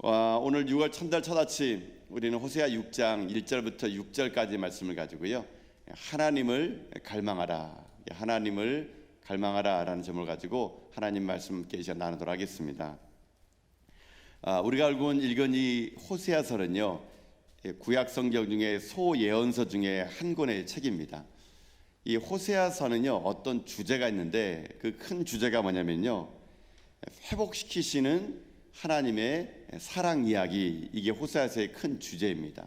오늘 6월 첫날 첫 아침 우리는 호세아 6장 1절부터 6절까지 말씀을 가지고요, 하나님을 갈망하라, 하나님을 갈망하라라는 점을 가지고 하나님 말씀 함께 나누도록 하겠습니다. 우리가 알고 읽은 이 호세아서는요, 구약 성경 중에 소예언서 중에 한 권의 책입니다. 이 호세아서는요, 어떤 주제가 있는데 그 큰 주제가 뭐냐면요, 회복시키시는 하나님의 사랑 이야기, 이게 호세아서의 큰 주제입니다.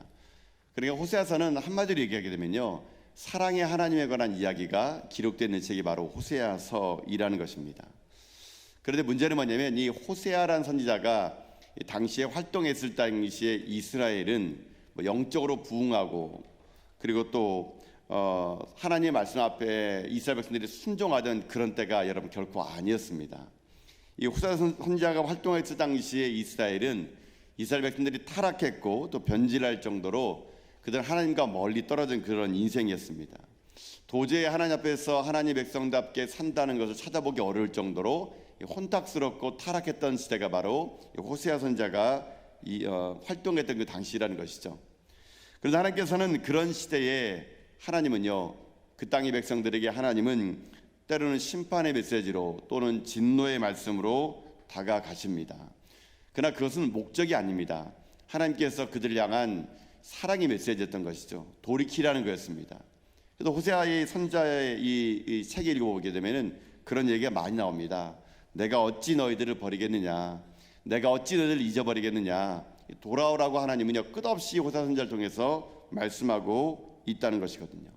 그러니까 호세아서는 한마디로 얘기하게 되면요, 사랑의 하나님에 관한 이야기가 기록되어 있는 책이 바로 호세아서이라는 것입니다. 그런데 문제는 뭐냐면 이 호세아라는 선지자가 당시에 활동했을 당시에 이스라엘은 영적으로 부흥하고, 그리고 또 하나님의 말씀 앞에 이스라엘 백성들이 순종하던 그런 때가 여러분 결코 아니었습니다. 이 호세아 선지자가 활동했을 당시에 이스라엘은 이스라엘 백성들이 타락했고 또 변질할 정도로 그들은 하나님과 멀리 떨어진 그런 인생이었습니다. 도저히 하나님 앞에서 하나님 백성답게 산다는 것을 찾아보기 어려울 정도로 혼탁스럽고 타락했던 시대가 바로 호세아 선지자가 활동했던 그 당시라는 것이죠. 그래서 하나님께서는 그런 시대에 하나님은요, 그 땅의 백성들에게 하나님은 때로는 심판의 메시지로 또는 진노의 말씀으로 다가가십니다. 그러나 그것은 목적이 아닙니다. 하나님께서 그들을 향한 사랑의 메시지였던 것이죠. 돌이키라는 거였습니다. 그래서 호세아의 선지자의 이 책을 읽어보게 되면은 그런 얘기가 많이 나옵니다. 내가 어찌 너희들을 버리겠느냐, 내가 어찌 너희들을 잊어버리겠느냐, 돌아오라고 하나님은요 끝없이 호세아 선지자를 통해서 말씀하고 있다는 것이거든요.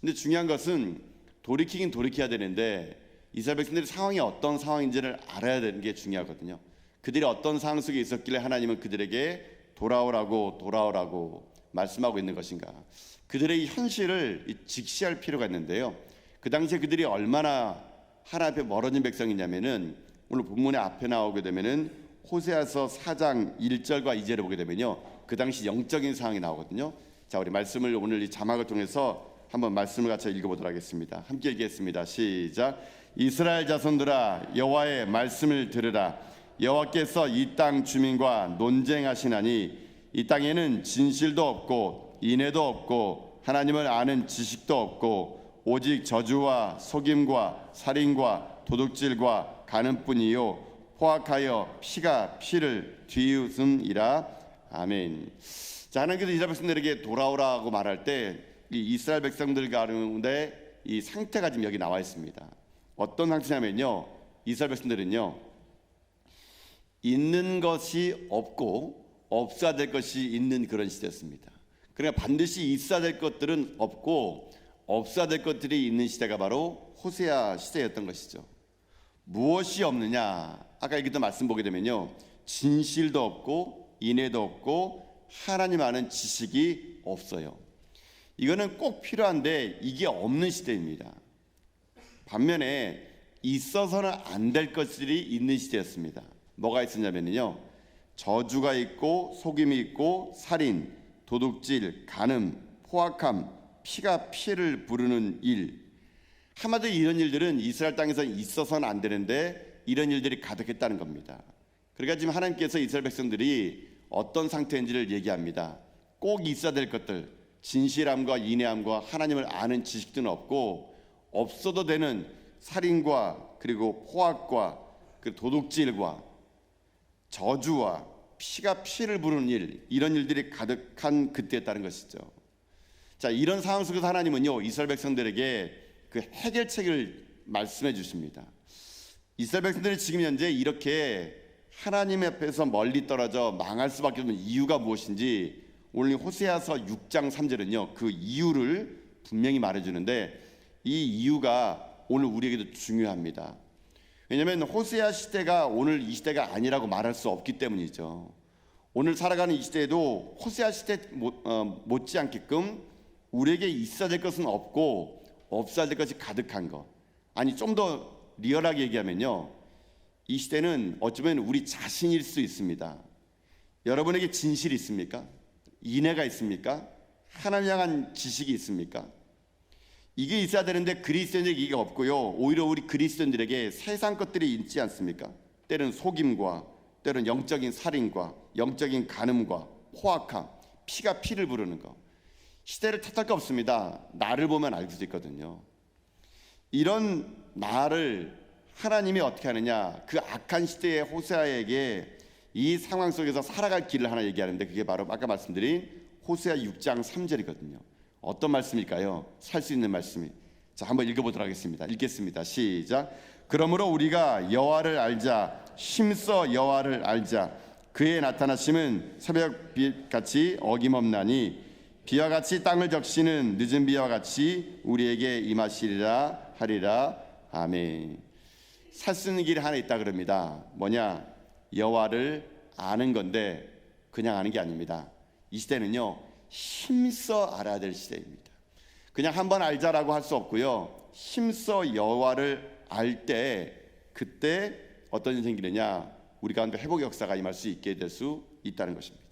근데 중요한 것은 돌이키긴 돌이켜야 되는데 이스라엘 백성들의 상황이 어떤 상황인지를 알아야 되는 게 중요하거든요. 그들이 어떤 상황 속에 있었길래 하나님은 그들에게 돌아오라고 말씀하고 있는 것인가, 그들의 현실을 직시할 필요가 있는데요, 그 당시에 그들이 얼마나 하나님 앞에 멀어진 백성이냐면은 오늘 본문의 앞에 나오게 되면은 호세아서 4장 1절과 2절을 보게 되면요, 그 당시 영적인 상황이 나오거든요. 자, 우리 말씀을 오늘 이 자막을 통해서 한번 말씀을 같이 읽어보도록 하겠습니다. 함께 읽겠습니다. 시작. 이스라엘 자손들아, 여호와의 말씀을 들으라. 여호와께서 이 땅 주민과 논쟁하시나니 이 땅에는 진실도 없고 인애도 없고 하나님을 아는 지식도 없고 오직 저주와 속임과 살인과 도둑질과 간음뿐이요 포악하여 피가 피를 뒤웃음이라. 아멘. 자, 하나님께서 이스라엘 백성들에게 돌아오라고 말할 때 이 이스라엘 백성들 가운데 이 상태가 지금 여기 나와 있습니다. 어떤 상태냐면요, 이스라엘 백성들은요, 있는 것이 없고 없어야 될 것이 있는 그런 시대였습니다. 그러니까 반드시 있어야 될 것들은 없고 없어야 될 것들이 있는 시대가 바로 호세아 시대였던 것이죠. 무엇이 없느냐, 아까 얘기했던 말씀 보게 되면요, 진실도 없고 인애도 없고 하나님 아는 지식이 없어요. 이거는 꼭 필요한데 이게 없는 시대입니다. 반면에 있어서는 안 될 것들이 있는 시대였습니다. 뭐가 있었냐면요, 저주가 있고 속임이 있고 살인, 도둑질, 간음, 포악함, 피가 피를 부르는 일. 한마디로 이런 일들은 이스라엘 땅에서 있어서는 안 되는데 이런 일들이 가득했다는 겁니다. 그러니까 지금 하나님께서 이스라엘 백성들이 어떤 상태인지를 얘기합니다. 꼭 있어야 될 것들, 진실함과 인애함과 하나님을 아는 지식들은 없고 없어도 되는 살인과 그리고 포악과 그리고 도둑질과 저주와 피가 피를 부르는 일, 이런 일들이 가득한 그때였다는 것이죠. 자, 이런 상황 속에서 하나님은요, 이스라엘 백성들에게 그 해결책을 말씀해 주십니다. 이스라엘 백성들이 지금 현재 이렇게 하나님 앞에서 멀리 떨어져 망할 수밖에 없는 이유가 무엇인지 오늘 호세아서 6장 3절은요 그 이유를 분명히 말해주는데, 이 이유가 오늘 우리에게도 중요합니다. 왜냐하면 호세아 시대가 오늘 이 시대가 아니라고 말할 수 없기 때문이죠. 오늘 살아가는 이 시대에도 호세아 시대 못지않게끔 우리에게 있어야 될 것은 없고 없어야 될 것이 가득한 것. 아니, 좀 더 리얼하게 얘기하면요, 이 시대는 어쩌면 우리 자신일 수 있습니다. 여러분에게 진실이 있습니까? 인애가 있습니까? 하나님 향한 지식이 있습니까? 이게 있어야 되는데 그리스도인에게 이게 없고요, 오히려 우리 그리스도인들에게 세상 것들이 있지 않습니까? 때로는 속임과 때로는 영적인 살인과 영적인 간음과 포악함, 피가 피를 부르는 거, 시대를 탓할 거 없습니다. 나를 보면 알 수 있거든요. 이런 나를 하나님이 어떻게 하느냐, 그 악한 시대의 호세아에게 이 상황 속에서 살아갈 길을 하나 얘기하는데, 그게 바로 아까 말씀드린 호세아 6장 3절이거든요. 어떤 말씀일까요? 살 수 있는 말씀이. 자, 한번 읽어보도록 하겠습니다. 읽겠습니다. 시작. 그러므로 우리가 여호와를 알자, 힘써 여호와를 알자. 그의 나타나심은 새벽빛같이 어김없나니 비와 같이 땅을 적시는 늦은 비와 같이 우리에게 임하시리라 하리라. 아멘. 살 수 있는 길이 하나 있다 그럽니다. 뭐냐? 여호와를 아는 건데 그냥 아는 게 아닙니다. 이 시대는요, 힘써 알아야 될 시대입니다. 그냥 한번 알자라고 할 수 없고요, 힘써 여호와를 알 때 그때 어떤 일이 생기느냐, 우리 가운데 회복의 역사가 임할 수 있게 될 수 있다는 것입니다.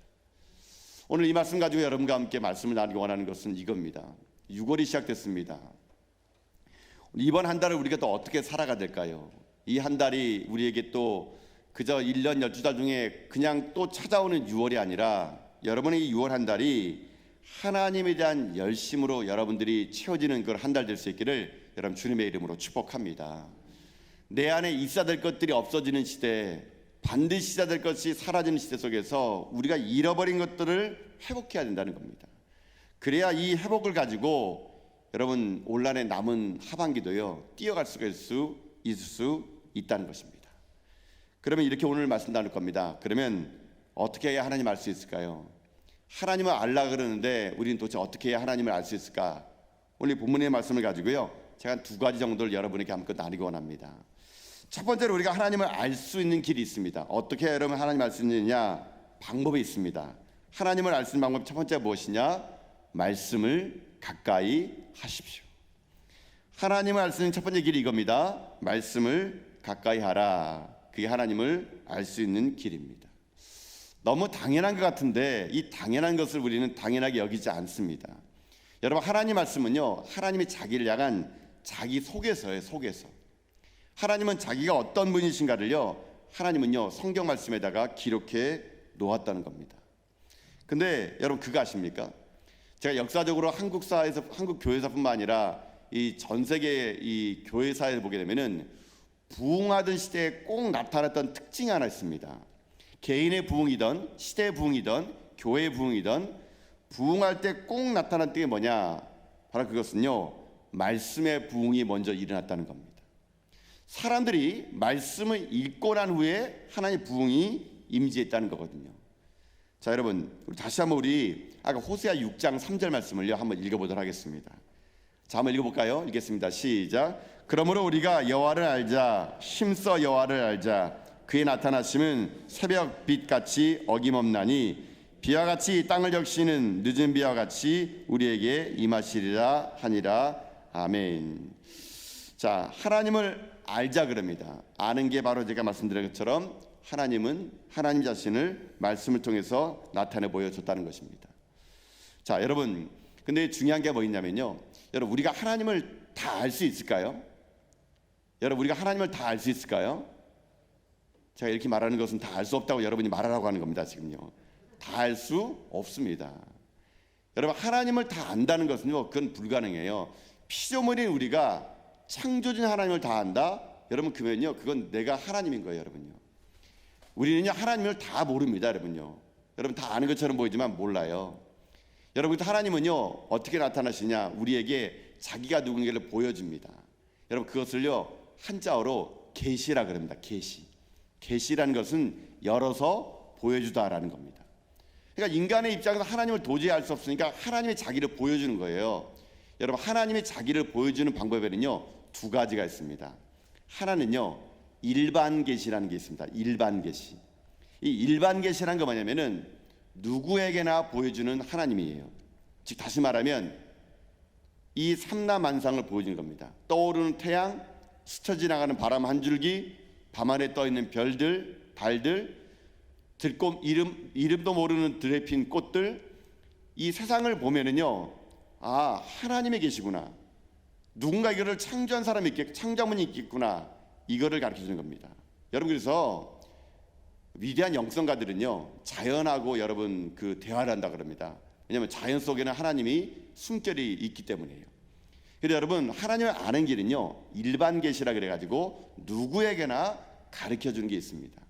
오늘 이 말씀 가지고 여러분과 함께 말씀을 나누기 원하는 것은 이겁니다. 6월이 시작됐습니다. 이번 한 달을 우리가 또 어떻게 살아가야 될까요? 이 한 달이 우리에게 또 그저 1년 12달 중에 그냥 또 찾아오는 6월이 아니라, 여러분의 이 6월 한 달이 하나님에 대한 열심으로 여러분들이 채워지는 그런 한 달 될 수 있기를 여러분 주님의 이름으로 축복합니다. 내 안에 있어야 될 것들이 없어지는 시대, 반드시 있어야 될 것이 사라지는 시대 속에서 우리가 잃어버린 것들을 회복해야 된다는 겁니다. 그래야 이 회복을 가지고 여러분 올 한해 남은 하반기도요, 뛰어갈 수가 있을 수 있다는 것입니다. 그러면 이렇게 오늘 말씀 나눌 겁니다. 그러면 어떻게 해야 하나님 알 수 있을까요? 하나님을 알라 그러는데 우리는 도대체 어떻게 해야 하나님을 알 수 있을까? 오늘 본문의 말씀을 가지고요, 제가 두 가지 정도를 여러분에게 한번 나누기 원합니다. 첫 번째로 우리가 하나님을 알 수 있는 길이 있습니다. 어떻게 해야 여러분 하나님을 알 수 있느냐? 방법이 있습니다. 하나님을 알 수 있는 방법 첫 번째가 무엇이냐? 말씀을 가까이 하십시오. 하나님을 알 수 있는 첫 번째 길이 이겁니다. 말씀을 가까이 하라. 그게 하나님을 알 수 있는 길입니다. 너무 당연한 것 같은데 이 당연한 것을 우리는 당연하게 여기지 않습니다. 여러분, 하나님 말씀은요, 하나님이 자기를 향한 자기 속에서예요. 속에서. 하나님은 자기가 어떤 분이신가를요, 하나님은요 성경 말씀에다가 기록해 놓았다는 겁니다. 근데 여러분 그거 아십니까? 제가 역사적으로 한국 사회에서, 한국 교회사뿐만 아니라 이 전 세계 이 교회사에 보게 되면은 부흥하던 시대에 꼭 나타났던 특징이 하나 있습니다. 개인의 부흥이든 시대의 부흥이든 교회의 부흥이든 부흥할 때 꼭 나타난 게 뭐냐? 바로 그것은요, 말씀의 부흥이 먼저 일어났다는 겁니다. 사람들이 말씀을 읽고 난 후에 하나님의 부흥이 임재했다는 거거든요. 자, 여러분, 우리 다시 한번 우리 아까 호세아 6장 3절 말씀을요 한번 읽어보도록 하겠습니다. 자, 한번 읽어볼까요? 읽겠습니다. 시작. 그러므로 우리가 여호와를 알자, 힘써 여호와를 알자. 그의 나타나심은 새벽빛같이 어김없나니 비와 같이 땅을 적시는 늦은 비와 같이 우리에게 임하시리라 하니라. 아멘. 자, 하나님을 알자 그럽니다. 아는 게 바로 제가 말씀드린 것처럼 하나님은 하나님 자신을 말씀을 통해서 나타내 보여줬다는 것입니다. 자, 여러분, 근데 중요한 게 뭐 있냐면요, 여러분, 우리가 하나님을 다 알 수 있을까요? 여러분, 우리가 하나님을 다 알 수 있을까요? 제가 이렇게 말하는 것은 다 알 수 없다고 여러분이 말하라고 하는 겁니다. 지금요, 다 알 수 없습니다. 여러분, 하나님을 다 안다는 것은요, 그건 불가능해요. 피조물인 우리가 창조주인 하나님을 다 안다? 여러분, 그러면요, 그건 내가 하나님인 거예요. 여러분요, 우리는요 하나님을 다 모릅니다. 여러분요, 여러분 다 아는 것처럼 보이지만 몰라요. 여러분, 하나님은요 어떻게 나타나시냐? 우리에게 자기가 누군가를 보여줍니다. 여러분, 그것을요 한자어로 계시라 그럽니다. 계시라는 것은 열어서 보여주다라는 겁니다. 그러니까 인간의 입장에서 하나님을 도저히 알 수 없으니까 하나님의 자기를 보여주는 거예요. 여러분, 하나님의 자기를 보여주는 방법에는요 두 가지가 있습니다. 하나는요 일반 계시라는 게 있습니다. 일반 계시. 이 일반 계시라는 거 뭐냐면은 누구에게나 보여주는 하나님이에요. 즉 다시 말하면 이 삼라만상을 보여주는 겁니다. 떠오르는 태양, 스쳐 지나가는 바람 한 줄기, 밤하늘에 떠 있는 별들, 달들, 들꽃, 이름도 모르는 들에 핀 꽃들, 이 세상을 보면은요, 아, 하나님이 계시구나. 누군가 이거를 창조한 사람이 있겠, 창조문이 있겠구나. 이거를 가르쳐 주는 겁니다. 여러분, 그래서 위대한 영성가들은요 자연하고 여러분 그 대화를 한다 그럽니다. 왜냐하면 자연 속에는 하나님이 숨결이 있기 때문이에요. 그래서 여러분 하나님을 아는 길은요 일반 계시라 그래가지고 누구에게나 가르쳐 주는 게 있습니다.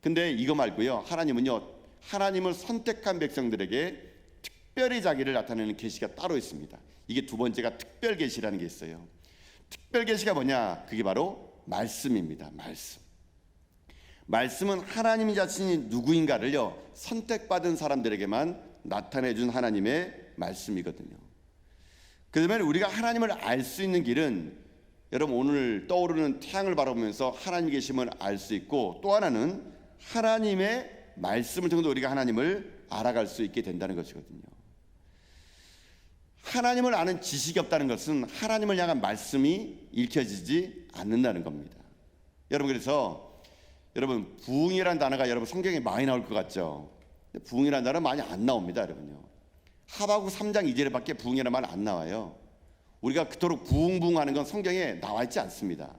근데 이거 말고요 하나님은요 하나님을 선택한 백성들에게 특별히 자기를 나타내는 계시가 따로 있습니다. 이게 두 번째가 특별 계시라는 게 있어요. 특별 계시가 뭐냐? 그게 바로 말씀입니다. 말씀은 하나님 자신이 누구인가를요 선택받은 사람들에게만 나타내 준 하나님의 말씀이거든요. 그러면 우리가 하나님을 알 수 있는 길은 여러분 오늘 떠오르는 태양을 바라보면서 하나님 계심을 알 수 있고, 또 하나는 하나님의 말씀을 통해서 우리가 하나님을 알아갈 수 있게 된다는 것이거든요. 하나님을 아는 지식이 없다는 것은 하나님을 향한 말씀이 읽혀지지 않는다는 겁니다. 여러분 그래서 여러분 부흥이라는 단어가 여러분 성경에 많이 나올 것 같죠? 부흥이라는 단어는 많이 안 나옵니다. 여러분요 하박국 3장 2절에밖에 부흥이라는 말 안 나와요. 우리가 그토록 부흥하는 건 성경에 나와 있지 않습니다.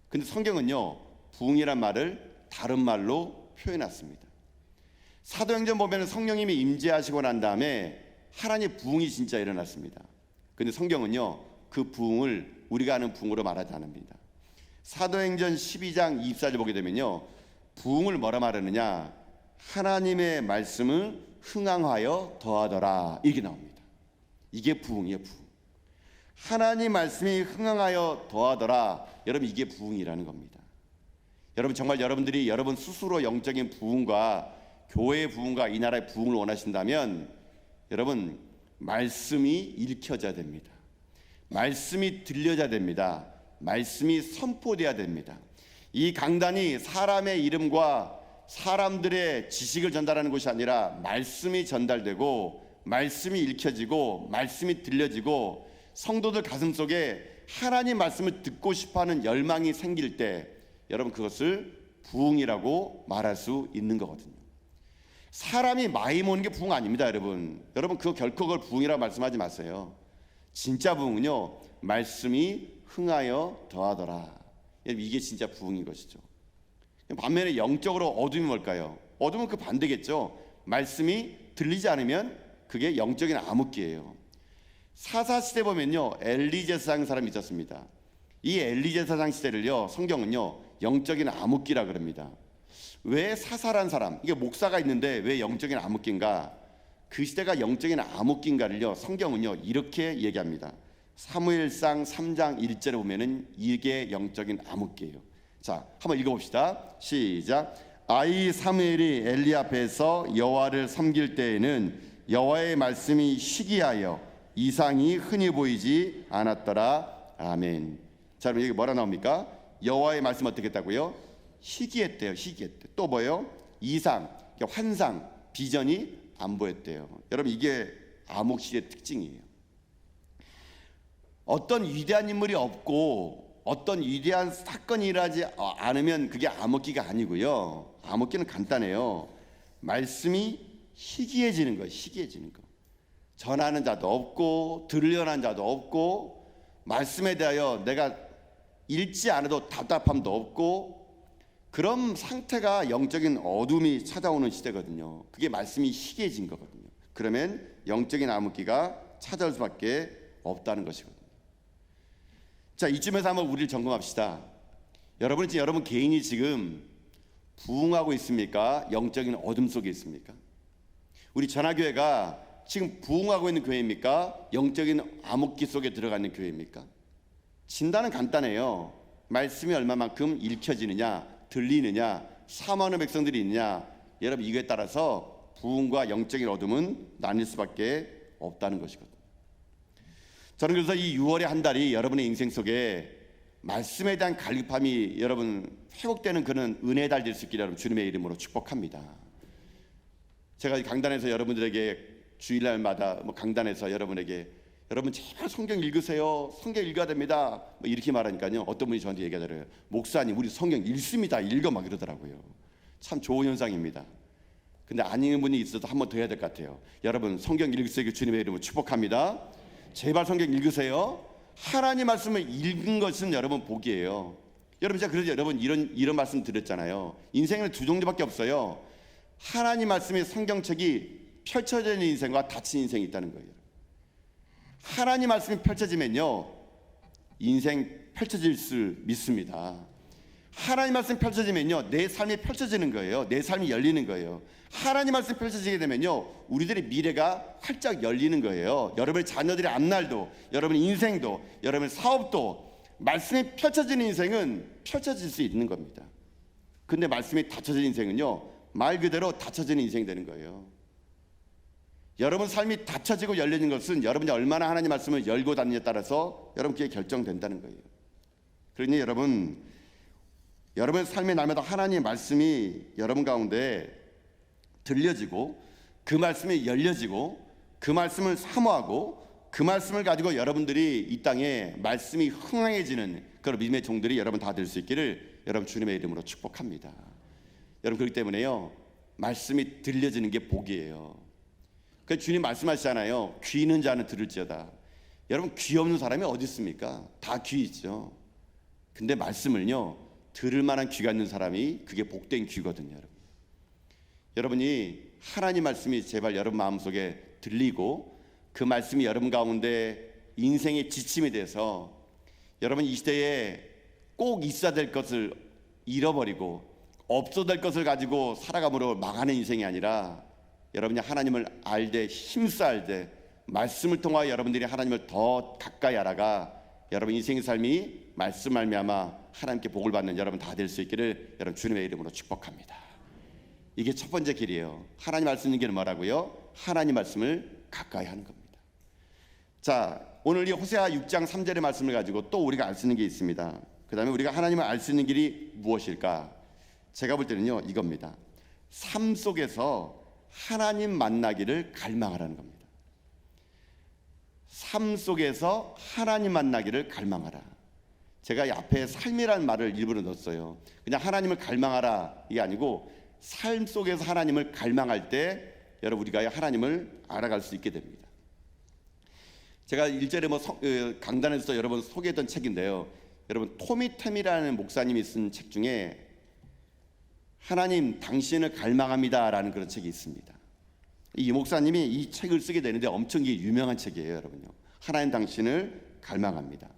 근데 성경은요 부흥이란 말을 다른 말로 표현했습니다. 사도행전 보면 성령님이 임재하시고 난 다음에 하나님의 부흥이 진짜 일어났습니다. 근데 성경은요 그 부흥을 우리가 아는 부흥으로 말하지 않습니다. 사도행전 12장 24절 보게 되면요 부흥을 뭐라 말하느냐, 하나님의 말씀을 흥황하여 더하더라 이렇게 나옵니다. 이게 부흥이에요. 부흥. 하나님 말씀이 흥황하여 더하더라. 여러분 이게 부흥이라는 겁니다. 여러분 정말 여러분들이 여러분 스스로 영적인 부흥과 교회의 부흥과 이 나라의 부흥을 원하신다면 여러분 말씀이 읽혀져야 됩니다. 말씀이 들려져야 됩니다. 말씀이 선포돼야 됩니다. 이 강단이 사람의 이름과 사람들의 지식을 전달하는 것이 아니라 말씀이 전달되고 말씀이 읽혀지고 말씀이 들려지고 성도들 가슴속에 하나님 말씀을 듣고 싶어하는 열망이 생길 때 여러분 그것을 부흥이라고 말할 수 있는 거거든요. 사람이 많이 모는 게 부흥 아닙니다. 여러분 그거 결코 그걸 부흥이라고 말씀하지 마세요. 진짜 부흥은요 말씀이 흥하여 더하더라. 이게 진짜 부흥인 것이죠. 반면에 영적으로 어둠이 뭘까요? 어둠은 그 반대겠죠. 말씀이 들리지 않으면 그게 영적인 암흑기예요. 사사시대 보면요 엘리 제사장 사람이 있었습니다. 이 엘리 제사장 시대를요 성경은요 영적인 암흑기라 그럽니다. 왜 사사란 사람, 이게 목사가 있는데 왜 영적인 암흑기인가? 그 시대가 영적인 암흑기인가를요 성경은요 이렇게 얘기합니다. 사무엘상 3장 1절에 보면은 이게 영적인 암흑기예요. 자, 한번 읽어봅시다. 시작. 아이 사무엘이 엘리 앞에서 여호와를 섬길 때에는 여호와의 말씀이 희귀하여 이상이 흔히 보이지 않았더라. 아멘. 자, 그럼 여기 뭐라 나옵니까? 여호와의 말씀 어떻게 했다고요? 희귀했대요. 희귀했대. 또 뭐예요? 이상, 환상, 비전이 안 보였대요. 여러분 이게 암흑시대의 특징이에요. 어떤 위대한 인물이 없고 어떤 위대한 사건이 일어나지 않으면 그게 암흑기가 아니고요. 암흑기는 간단해요. 말씀이 희귀해지는 거예요. 희귀해지는 거. 전하는 자도 없고 들으려는 자도 없고 말씀에 대하여 내가 읽지 않아도 답답함도 없고 그런 상태가 영적인 어둠이 찾아오는 시대거든요. 그게 말씀이 희귀해진 거거든요. 그러면 영적인 암흑기가 찾아올 수밖에 없다는 것이거든요. 자, 이쯤에서 한번 우리를 점검합시다. 여러분 개인이 지금 부흥하고 있습니까? 영적인 어둠 속에 있습니까? 우리 전화교회가 지금 부흥하고 있는 교회입니까? 영적인 암흑기 속에 들어가 있는 교회입니까? 진단은 간단해요. 말씀이 얼마만큼 읽혀지느냐, 들리느냐, 사모하는 백성들이 있느냐. 여러분 이거에 따라서 부흥과 영적인 어둠은 나뉠 수밖에 없다는 것이거든요. 저는 그래서 이 6월의 한 달이 여러분의 인생 속에 말씀에 대한 갈급함이 여러분 회복되는 그런 은혜의 달 될 수 있기를 여러분 주님의 이름으로 축복합니다. 제가 강단에서 여러분들에게 주일날마다 강단에서 여러분에게 여러분 제발 성경 읽으세요. 성경 읽어야 됩니다. 이렇게 말하니까요. 어떤 분이 저한테 얘기하더래요. 목사님 우리 성경 읽습니다. 읽어 막 이러더라고요. 참 좋은 현상입니다. 근데 안 읽는 분이 있어도 한 번 더 해야 될 것 같아요. 여러분 성경 읽으세요. 주님의 이름으로 축복합니다. 제발 성경 읽으세요. 하나님 말씀을 읽은 것은 여러분 복이에요. 여러분 제가 그러죠. 여러분 이런 말씀 드렸잖아요. 인생은 두 종류밖에 없어요. 하나님 말씀의 성경책이 펼쳐져 있는 인생과 닫힌 인생이 있다는 거예요. 하나님 말씀이 펼쳐지면요, 인생 펼쳐질 줄 믿습니다. 하나님 말씀 펼쳐지면요, 내 삶이 펼쳐지는 거예요. 내 삶이 열리는 거예요. 하나님 말씀 펼쳐지게 되면요, 우리들의 미래가 활짝 열리는 거예요. 여러분의 자녀들의 앞날도, 여러분의 인생도, 여러분의 사업도 말씀이 펼쳐지는 인생은 펼쳐질 수 있는 겁니다. 근데 말씀이 닫혀진 인생은요, 말 그대로 닫혀지는 인생이 되는 거예요. 여러분 삶이 닫혀지고 열리는 것은 여러분이 얼마나 하나님 말씀을 열고 닫느냐에 따라서 여러분께 결정된다는 거예요. 그러니 여러분의 삶의 날마다 하나님의 말씀이 여러분 가운데 들려지고 그 말씀이 열려지고 그 말씀을 사모하고 그 말씀을 가지고 여러분들이 이 땅에 말씀이 흥황해지는 그런 믿음의 종들이 여러분 다 될 수 있기를 여러분 주님의 이름으로 축복합니다. 여러분 그렇기 때문에요, 말씀이 들려지는 게 복이에요. 그 주님 말씀하시잖아요. 귀 있는 자는 들을지어다. 여러분 귀 없는 사람이 어디 있습니까? 다 귀 있죠. 근데 말씀을요, 들을 만한 귀가 있는 사람이 그게 복된 귀거든요. 여러분이 하나님 말씀이 제발 여러분 마음속에 들리고 그 말씀이 여러분 가운데 인생의 지침이 돼서 여러분 이 시대에 꼭 있어야 될 것을 잃어버리고 없어야 될 것을 가지고 살아감으로 망하는 인생이 아니라 여러분이 하나님을 알되 힘써 알되 말씀을 통하여 여러분들이 하나님을 더 가까이 알아가 여러분 인생의 삶이 말씀 말미암아 하나님께 복을 받는 여러분 다 될 수 있기를 여러분 주님의 이름으로 축복합니다. 이게 첫 번째 길이에요. 하나님 말씀 있는 길은 뭐라고요? 하나님 말씀을 가까이 하는 겁니다. 자, 오늘 이 호세아 6장 3절의 말씀을 가지고 또 우리가 알 수 있는 게 있습니다. 그 다음에 우리가 하나님을 알 수 있는 길이 무엇일까? 제가 볼 때는요, 이겁니다. 삶 속에서 하나님 만나기를 갈망하라는 겁니다. 삶 속에서 하나님 만나기를 갈망하라. 제가 이 앞에 삶이라는 말을 일부러 넣었어요. 그냥 하나님을 갈망하라 이게 아니고 삶 속에서 하나님을 갈망할 때 여러분 우리가 하나님을 알아갈 수 있게 됩니다. 제가 일전에 강단에서 여러분 소개했던 책인데요, 여러분 토미템이라는 목사님이 쓴 책 중에 하나님 당신을 갈망합니다라는 그런 책이 있습니다. 이 목사님이 이 책을 쓰게 되는데 엄청 유명한 책이에요. 여러분요, 하나님 당신을 갈망합니다.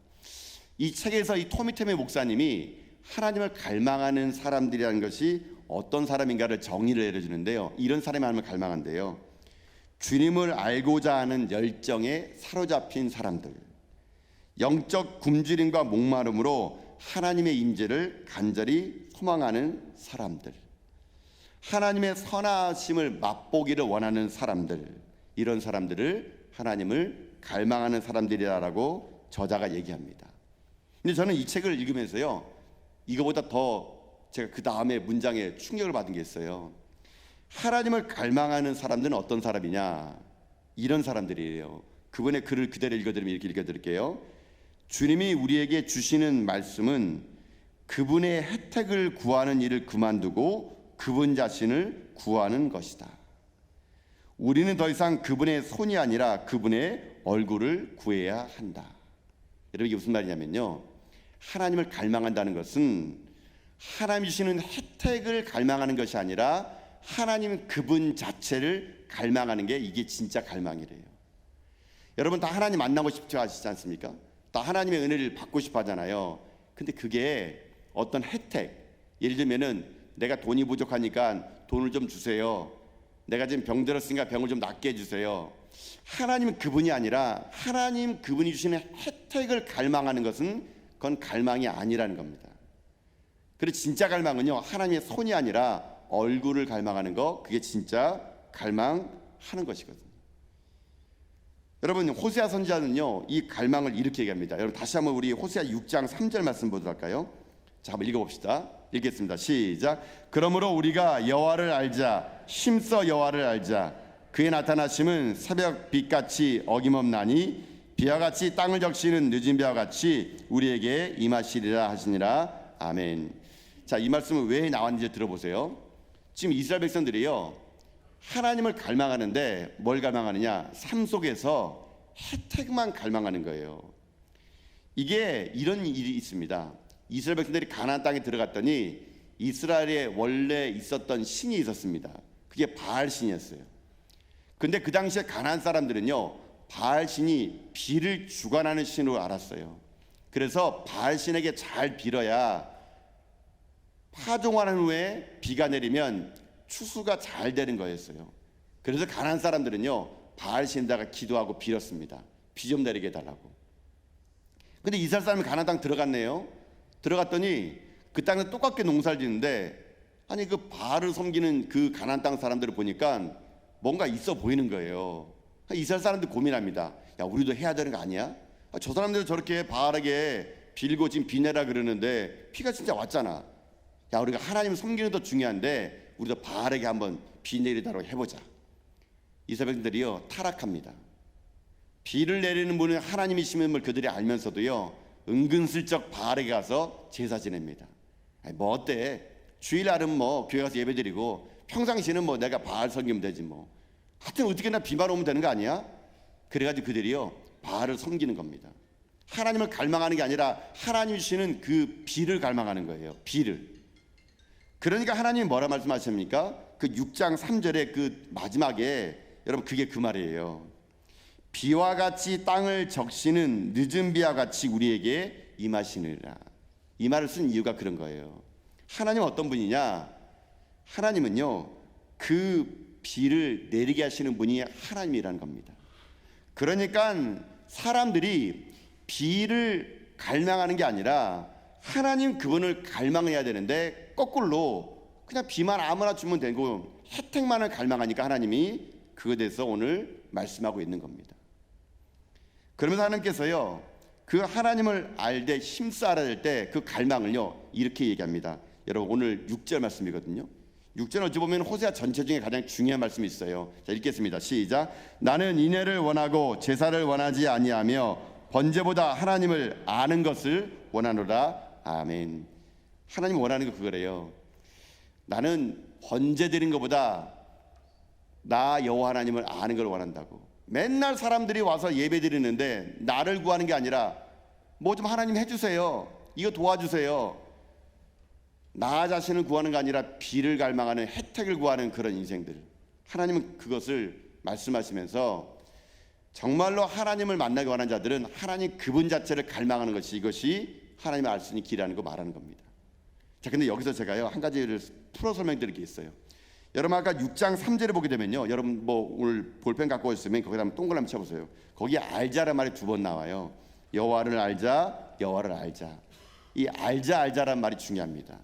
이 책에서 이 토미템의 목사님이 하나님을 갈망하는 사람들이라는 것이 어떤 사람인가를 정의를 내려주는데요, 이런 사람이 하나님을 갈망한대요. 주님을 알고자 하는 열정에 사로잡힌 사람들, 영적 굶주림과 목마름으로 하나님의 임재를 간절히 소망하는 사람들, 하나님의 선하심을 맛보기를 원하는 사람들, 이런 사람들을 하나님을 갈망하는 사람들이라고 저자가 얘기합니다. 근데 저는 이 책을 읽으면서요, 이거보다 더 제가 그 다음에 문장에 충격을 받은 게 있어요. 하나님을 갈망하는 사람들은 어떤 사람이냐? 이런 사람들이에요. 그분의 글을 그대로 읽어드리면 이렇게 읽어드릴게요. 주님이 우리에게 주시는 말씀은 그분의 혜택을 구하는 일을 그만두고 그분 자신을 구하는 것이다. 우리는 더 이상 그분의 손이 아니라 그분의 얼굴을 구해야 한다. 여러분 이게 무슨 말이냐면요, 하나님을 갈망한다는 것은 하나님 주시는 혜택을 갈망하는 것이 아니라 하나님 그분 자체를 갈망하는 게 이게 진짜 갈망이래요. 여러분 다 하나님 만나고 싶지 하시지 않습니까? 다 하나님의 은혜를 받고 싶어 하잖아요. 근데 그게 어떤 혜택, 예를 들면은 내가 돈이 부족하니까 돈을 좀 주세요. 내가 지금 병들었으니까 병을 좀 낫게 해주세요. 하나님은 그분이 아니라 하나님 그분이 주시는 혜택을 갈망하는 것은 그건 갈망이 아니라는 겁니다. 그래서 진짜 갈망은요, 하나님의 손이 아니라 얼굴을 갈망하는 거, 그게 진짜 갈망하는 것이거든요. 여러분 호세아 선지자는요, 이 갈망을 이렇게 얘기합니다. 여러분 다시 한번 우리 호세아 6장 3절 말씀 보도록 할까요? 자, 한번 읽어봅시다. 읽겠습니다. 시작. 그러므로 우리가 여호와를 알자, 힘써 여호와를 알자. 그의 나타나심은 새벽 빛같이 어김없나니 비와 같이 땅을 적시는 늦은 비와 같이 우리에게 임하시리라 하시니라. 아멘. 자, 이 말씀은 왜 나왔는지 들어보세요. 지금 이스라엘 백성들이요, 하나님을 갈망하는데 뭘 갈망하느냐? 삶 속에서 혜택만 갈망하는 거예요. 이게 이런 일이 있습니다. 이스라엘 백성들이 가나안 땅에 들어갔더니 이스라엘에 원래 있었던 신이 있었습니다. 그게 바알 신이었어요. 근데 그 당시에 가나안 사람들은요, 바알 신이 비를 주관하는 신으로 알았어요. 그래서 바알 신에게 잘 빌어야 파종하는 후에 비가 내리면 추수가 잘 되는 거였어요. 그래서 가나안 사람들은요, 바알 신에다가 기도하고 빌었습니다. 비 좀 내리게 해달라고. 근데 이스라엘 사람이 가나안 땅 들어갔네요. 들어갔더니 그 땅은 똑같게 농사를 짓는데, 아니 그 바알을 섬기는 그 가나안 땅 사람들을 보니까 뭔가 있어 보이는 거예요. 이스라엘 사람들 고민합니다. 야, 우리도 해야 되는 거 아니야? 저 사람들 저렇게 바알에게 빌고 지금 비 내라 그러는데 비가 진짜 왔잖아. 야, 우리가 하나님을 섬기는 더 중요한데 우리도 바알에게 한번 비 내리도록 해보자. 이스라엘 백성들이요, 타락합니다. 비를 내리는 분은 하나님이심을 그들이 알면서도요, 은근슬쩍 바알에게 가서 제사 지냅니다. 아니, 뭐 어때? 주일날은 뭐 교회 가서 예배드리고 평상시에는 뭐 내가 바알 섬기면 되지 뭐. 하여튼 어떻게나 비만 오면 되는 거 아니야? 그래가지고 그들이요, 바알을 섬기는 겁니다. 하나님을 갈망하는 게 아니라 하나님 주시는 그 비를 갈망하는 거예요. 비를. 그러니까 하나님이 뭐라 말씀하십니까? 그 6장 3절에 그 마지막에, 여러분 그게 그 말이에요. 비와 같이 땅을 적시는 늦은 비와 같이 우리에게 임하시느라. 이 말을 쓴 이유가 그런 거예요. 하나님은 어떤 분이냐? 하나님은요, 그 비를 내리게 하시는 분이 하나님이라는 겁니다. 그러니까 사람들이 비를 갈망하는 게 아니라 하나님 그분을 갈망해야 되는데, 거꾸로 그냥 비만 아무나 주면 되고 혜택만을 갈망하니까 하나님이 그것에 대해서 오늘 말씀하고 있는 겁니다. 그러면서 하나님께서요, 그 하나님을 알되 힘써 알아야 될 때 그 갈망을요, 이렇게 얘기합니다. 여러분 오늘 6절 말씀이거든요. 6절 어찌 보면 호세아 전체 중에 가장 중요한 말씀이 있어요. 자, 읽겠습니다. 시작. 나는 인애를 원하고 제사를 원하지 아니하며 번제보다 하나님을 아는 것을 원하노라. 아멘. 하나님 원하는 거 그거래요. 나는 번제 드린 것보다 나 여호와 하나님을 아는 걸 원한다고. 맨날 사람들이 와서 예배 드리는데 나를 구하는 게 아니라 뭐 좀 하나님 해주세요, 이거 도와주세요, 나 자신을 구하는 게 아니라 비를 갈망하는, 혜택을 구하는 그런 인생들, 하나님은 그것을 말씀하시면서 정말로 하나님을 만나기 원하는 자들은 하나님 그분 자체를 갈망하는 것이, 이것이 하나님을 알 수 있는 길이라는 거 말하는 겁니다. 자, 근데 여기서 제가요, 한 가지를 풀어 설명드릴 게 있어요. 여러분 아까 6장 3절에 보게 되면요, 여러분 뭐 오늘 볼펜 갖고 오셨으면 거기다 한번 동그라미 쳐보세요. 거기에 알자란 말이 2번 나와요. 여호와를 알자, 여호와를 알자. 이 알자 알자란 말이 중요합니다.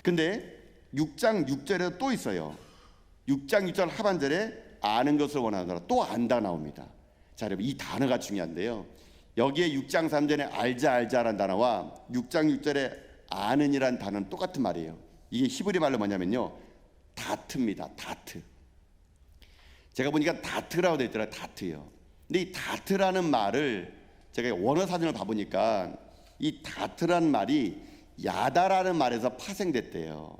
근데 6장 6절에 또 있어요. 6장 6절 하반절에 아는 것을 원하노라, 또 안다 나옵니다. 자, 여러분 이 단어가 중요한데요, 여기에 6장 3절에 알자 알자라는 단어와 6장 6절에 아는이라는 단어는 똑같은 말이에요. 이게 히브리 말로 뭐냐면요, 다트입니다. 다트. 제가 보니까 다트라고 되어 있더라고요. 다트요. 근데 이 다트라는 말을 제가 원어 사전을 봐보니까 이 다트라는 말이 야다라는 말에서 파생됐대요.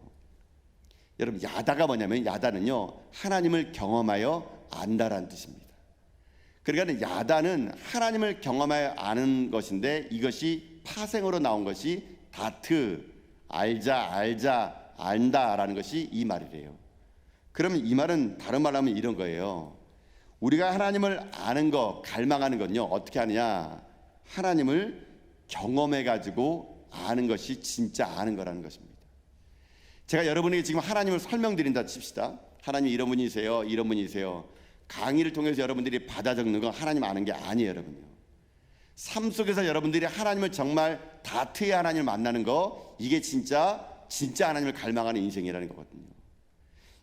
여러분 야다가 뭐냐면, 야다는요 하나님을 경험하여 안다라는 뜻입니다. 그러니까 야다는 하나님을 경험하여 아는 것인데, 이것이 파생으로 나온 것이 다트, 알자 알자 안다라는 것이 이 말이래요. 그러면 이 말은 다른 말로 하면 이런 거예요. 우리가 하나님을 아는 거, 갈망하는 건요, 어떻게 하느냐? 하나님을 경험해 가지고 아는 것이 진짜 아는 거라는 것입니다. 제가 여러분에게 지금 하나님을 설명드린다 칩시다. 하나님 이런 분이세요, 이런 분이세요. 강의를 통해서 여러분들이 받아 적는 건 하나님 아는 게 아니에요, 여러분요. 삶 속에서 여러분들이 하나님을 정말 다트의 하나님을 만나는 거, 이게 진짜 하나님을 갈망하는 인생이라는 거거든요.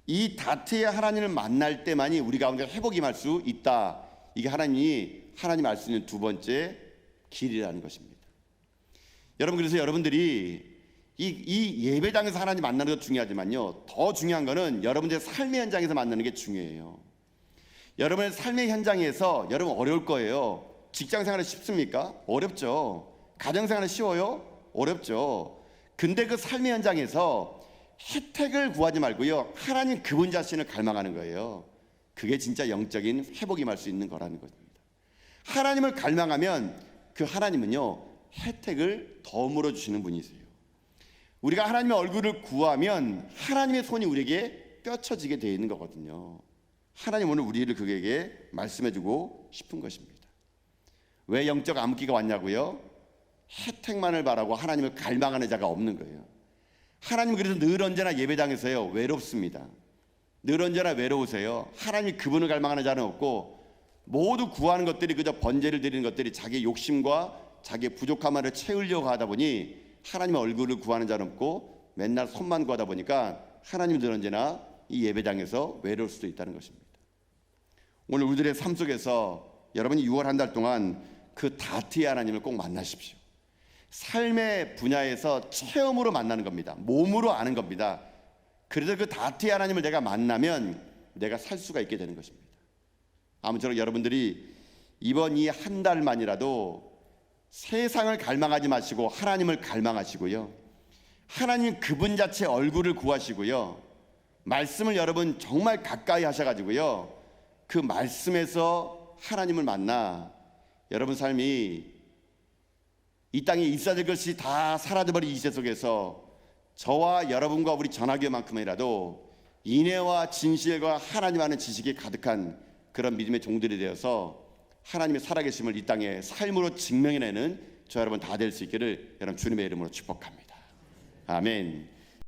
이 다트의 하나님을 만날 때만이 우리 가운데 회복이 임할 수 있다. 이게 하나님 알 수 있는 두 번째 길이라는 것입니다. 여러분, 그래서 여러분들이 이 예배당에서 하나님 만나는 것도 중요하지만요, 더 중요한 거는 여러분들의 삶의 현장에서 만나는 게 중요해요. 여러분의 삶의 현장에서 여러분 어려울 거예요. 직장생활은 쉽습니까? 어렵죠. 가정생활은 쉬워요? 어렵죠. 근데 그 삶의 현장에서 혜택을 구하지 말고요, 하나님 그분 자신을 갈망하는 거예요. 그게 진짜 영적인 회복이 임할 수 있는 거라는 겁니다. 하나님을 갈망하면 그 하나님은요 혜택을 더 물어주시는 분이세요. 우리가 하나님의 얼굴을 구하면 하나님의 손이 우리에게 뼈쳐지게 되어 있는 거거든요. 하나님 오늘 우리를 그에게 말씀해주고 싶은 것입니다. 왜 영적 암흑기가 왔냐고요? 혜택만을 바라고 하나님을 갈망하는 자가 없는 거예요. 하나님 그래서 늘 언제나 예배당에서요 외롭습니다. 늘 언제나 외로우세요. 하나님 그분을 갈망하는 자는 없고 모두 구하는 것들이 그저 번제를 드리는 것들이 자기의 욕심과 자기의 부족함을 채우려고 하다 보니 하나님의 얼굴을 구하는 자는 없고 맨날 손만 구하다 보니까 하나님 늘 언제나 이 예배당에서 외로울 수도 있다는 것입니다. 오늘 우리들의 삶 속에서 여러분이 6월 한 달 동안 그 다트의 하나님을 꼭 만나십시오. 삶의 분야에서 체험으로 만나는 겁니다. 몸으로 아는 겁니다. 그래서 그 다트의 하나님을 내가 만나면 내가 살 수가 있게 되는 것입니다. 아무쪼록 여러분들이 이번 이 한 달만이라도 세상을 갈망하지 마시고 하나님을 갈망하시고요, 하나님 그분 자체의 얼굴을 구하시고요, 말씀을 여러분 정말 가까이 하셔가지고요, 그 말씀에서 하나님을 만나 여러분 삶이 이 땅에 있어야 될 것이 다 사라져버린 이 시대 속에서 저와 여러분과 우리 전화교만큼이라도 인애와 진실과 하나님 아는 지식이 가득한 그런 믿음의 종들이 되어서 하나님의 살아계심을 이 땅에 삶으로 증명해내는 저 여러분 다 될 수 있기를 여러분 주님의 이름으로 축복합니다. 아멘.